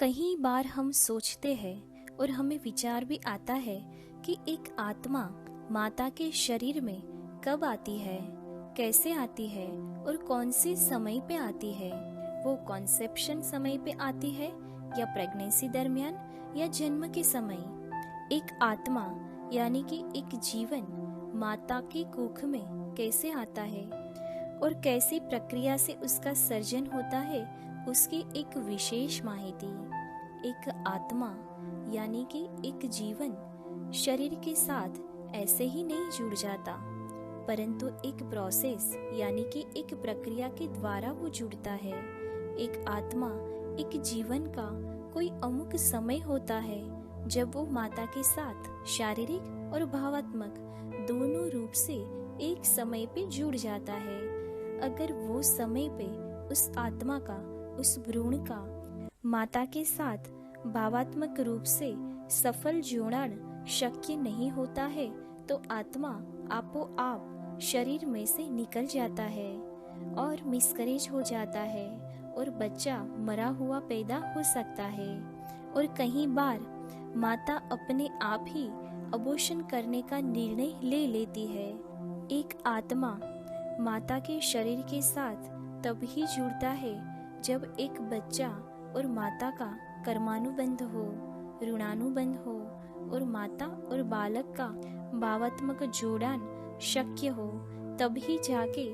कई बार हम सोचते हैं और हमें विचार भी आता है कि एक आत्मा माता के शरीर में कब आती है, कैसे आती है और कौन से समय पे आती है। वो कॉन्सेप्शन समय पे आती है या प्रेगनेंसी दरमियान या जन्म के समय। एक आत्मा यानी कि एक जीवन माता के कोख में कैसे आता है और कैसी प्रक्रिया से उसका सर्जन होता है, उसकी एक विशेष माहिती। एक आत्मा यानी कि एक जीवन शरीर के साथ ऐसे ही नहीं जुड़ जाता, परंतु एक प्रोसेस यानी कि एक प्रक्रिया के द्वारा वो जुड़ता है। एक आत्मा एक जीवन का कोई अमुक समय होता है जब वो माता के साथ शारीरिक और भावात्मक दोनों रूप से एक समय पे जुड़ जाता है। अगर वो समय पे उस आत्मा का, उस भ्रूण का माता के साथ भावात्मक रूप से सफल जोड़न शक्य नहीं होता है तो आत्मा आपो आप शरीर में से निकल जाता है और मिसकैरेज हो जाता है और बच्चा मरा हुआ पैदा हो सकता है। और कई बार माता अपने आप ही अबॉर्शन करने का निर्णय ले लेती है। एक आत्मा माता के शरीर के साथ तब ही जुड़ता है जब एक बच्चा और माता का कर्मानुबंध हो, ऋणानुबंध हो और माता और बालक का भावात्मक जोड़न शक्य हो, तभी जाके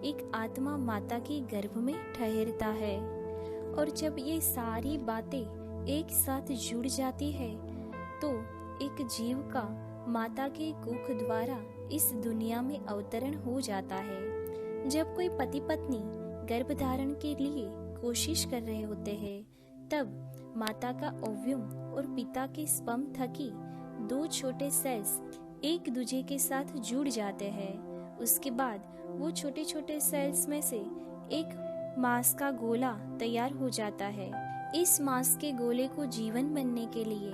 एक आत्मा माता के गर्भ में ठहरता है। और जब ये सारी बातें एक साथ जुड़ जाती है तो एक जीव का माता के कोख द्वारा इस दुनिया में अवतरण हो जाता है। जब कोई पति पत्नी गर्भधारण के लिए कोशिश कर रहे होते हैं तब माता का ओव्यूम और पिता के स्पर्म थकी दो छोटे सेल्स एक दूसरे के साथ जुड़ जाते हैं। उसके बाद वो छोटे छोटे सेल्स में से एक मांस का गोला तैयार हो जाता है। इस मांस के गोले को जीवन बनने के लिए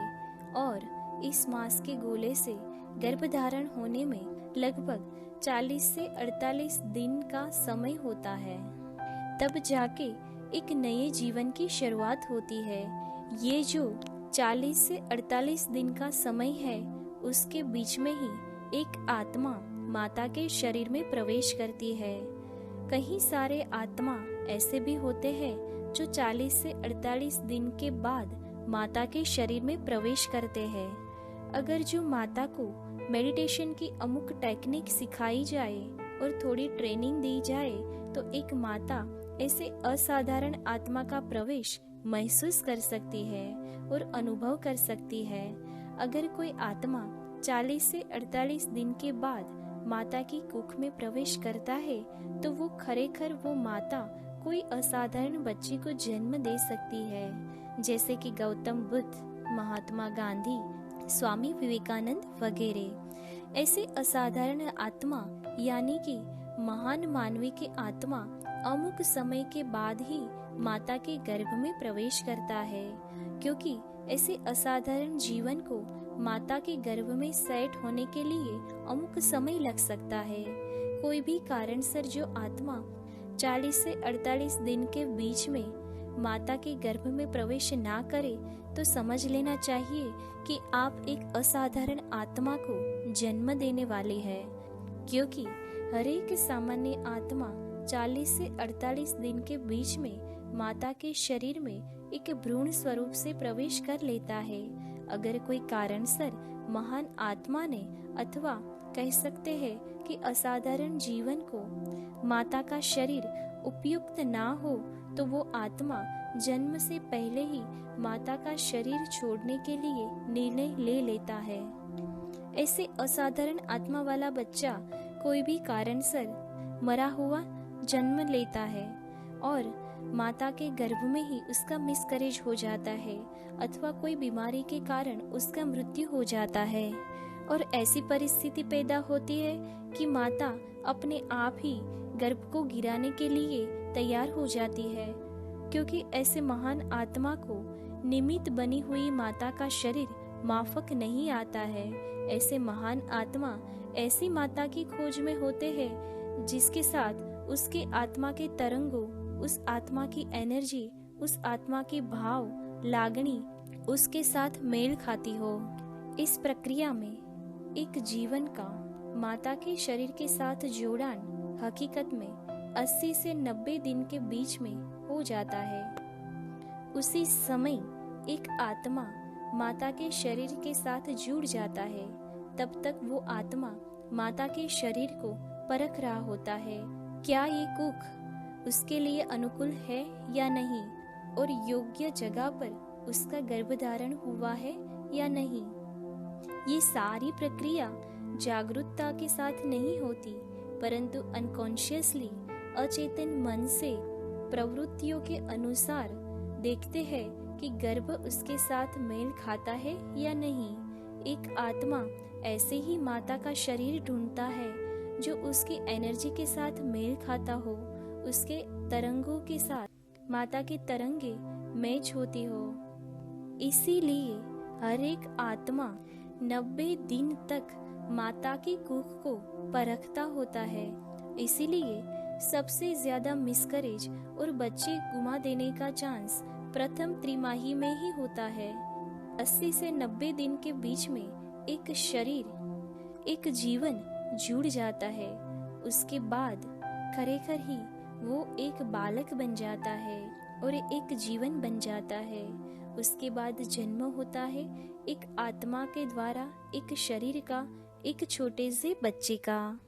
और इस मांस के गोले से गर्भधारण होने में लगभग 40 से 48 दिन का समय होता है। तब जाके एक नए जीवन की शुरुआत होती है। ये जो 40 से 48 दिन का समय है उसके बीच में ही एक आत्मा माता के शरीर में प्रवेश करती है। कई सारे आत्मा ऐसे भी होते हैं जो 40 से 48 दिन के बाद माता के शरीर में प्रवेश करते हैं। अगर जो माता को मेडिटेशन की अमुक टेक्निक सिखाई जाए और थोड़ी ट्रेनिंग दी जाए तो एक माता ऐसे असाधारण आत्मा का प्रवेश महसूस कर सकती है और अनुभव कर सकती है। अगर कोई आत्मा 40 से 48 दिन के बाद माता की कुख में प्रवेश करता है तो वो खरेखर वो माता कोई असाधारण बच्ची को जन्म दे सकती है, जैसे कि गौतम बुद्ध, महात्मा गांधी, स्वामी विवेकानंद वगैरह। ऐसे असाधारण आत्मा यानी कि महान मानवी की आत्मा अमुक समय के बाद ही माता के गर्भ में प्रवेश करता है, क्योंकि ऐसे असाधारण जीवन को माता के गर्भ में सेट होने के लिए अमुक समय लग सकता है। कोई भी कारणसर जो आत्मा 40 से 48 दिन के बीच में माता के गर्भ में प्रवेश ना करे तो समझ लेना चाहिए कि आप एक असाधारण आत्मा को जन्म देने वाले हैं, क्योंकि हर एक सामान्य आत्मा 40 से 48 दिन के बीच में माता के शरीर में एक भ्रूण स्वरूप से प्रवेश कर लेता है। अगर कोई कारणसर महान आत्मा ने अथवा कह सकते हैं कि असाधारण जीवन को माता का शरीर उपयुक्त ना हो तो वो आत्मा जन्म से पहले ही माता का शरीर छोड़ने के लिए निर्णय ले लेता है। ऐसे असाधारण आत्मा वाला बच्चा कोई भी कारणसर मरा हुआ जन्म लेता है और माता के गर्भ में ही उसका मिसकैरेज हो जाता है अथवा कोई बीमारी के कारण उसका मृत्यु हो जाता है। और ऐसी परिस्थिति पैदा होती है कि माता अपने आप ही गर्भ को गिराने के लिए तैयार हो जाती है, क्योंकि ऐसे महान आत्मा को निमित्त बनी हुई माता का शरीर माफक नहीं आता है। ऐसे महान आत्मा ऐसी माता की खोज में होते हैं जिसके साथ उसके आत्मा के तरंगों, उस आत्मा की एनर्जी, उस आत्मा के भाव लागणी उसके साथ मेल खाती हो। इस प्रक्रिया में एक जीवन का माता के शरीर के साथ जोड़ान हकीकत में 80 से 90 दिन के बीच में हो जाता है। उसी समय एक आत्मा माता के शरीर के साथ जुड़ जाता है। तब तक वो आत्मा माता के शरीर को परख रहा होता है, क्या ये कुख उसके लिए अनुकूल है या नहीं, और योग्य जगह पर उसका गर्भधारण हुआ है या नहीं। ये सारी प्रक्रिया जागरूकता के साथ नहीं होती, परंतु अनकॉन्शियसली अचेतन मन से प्रवृत्तियों के अनुसार देखते हैं कि गर्भ उसके साथ मेल खाता है या नहीं। एक आत्मा ऐसे ही माता का शरीर ढूंढता है जो उसकी एनर्जी के साथ मेल खाता हो, उसके तरंगों के साथ माता की तरंगे मैच होती हो। इसीलिए हर एक आत्मा 90 दिन तक माता की कुख को परखता होता है। इसीलिए सबसे ज्यादा मिसकरेज और बच्चे गुमा देने का चांस प्रथम त्रिमाही में ही होता है। 80 से 90 दिन के बीच में एक शरीर, एक जीवन जुड़ जाता है। उसके बाद खरेखर ही वो एक बालक बन जाता है और एक जीवन बन जाता है। उसके बाद जन्म होता है एक आत्मा के द्वारा एक शरीर का, एक छोटे से बच्चे का।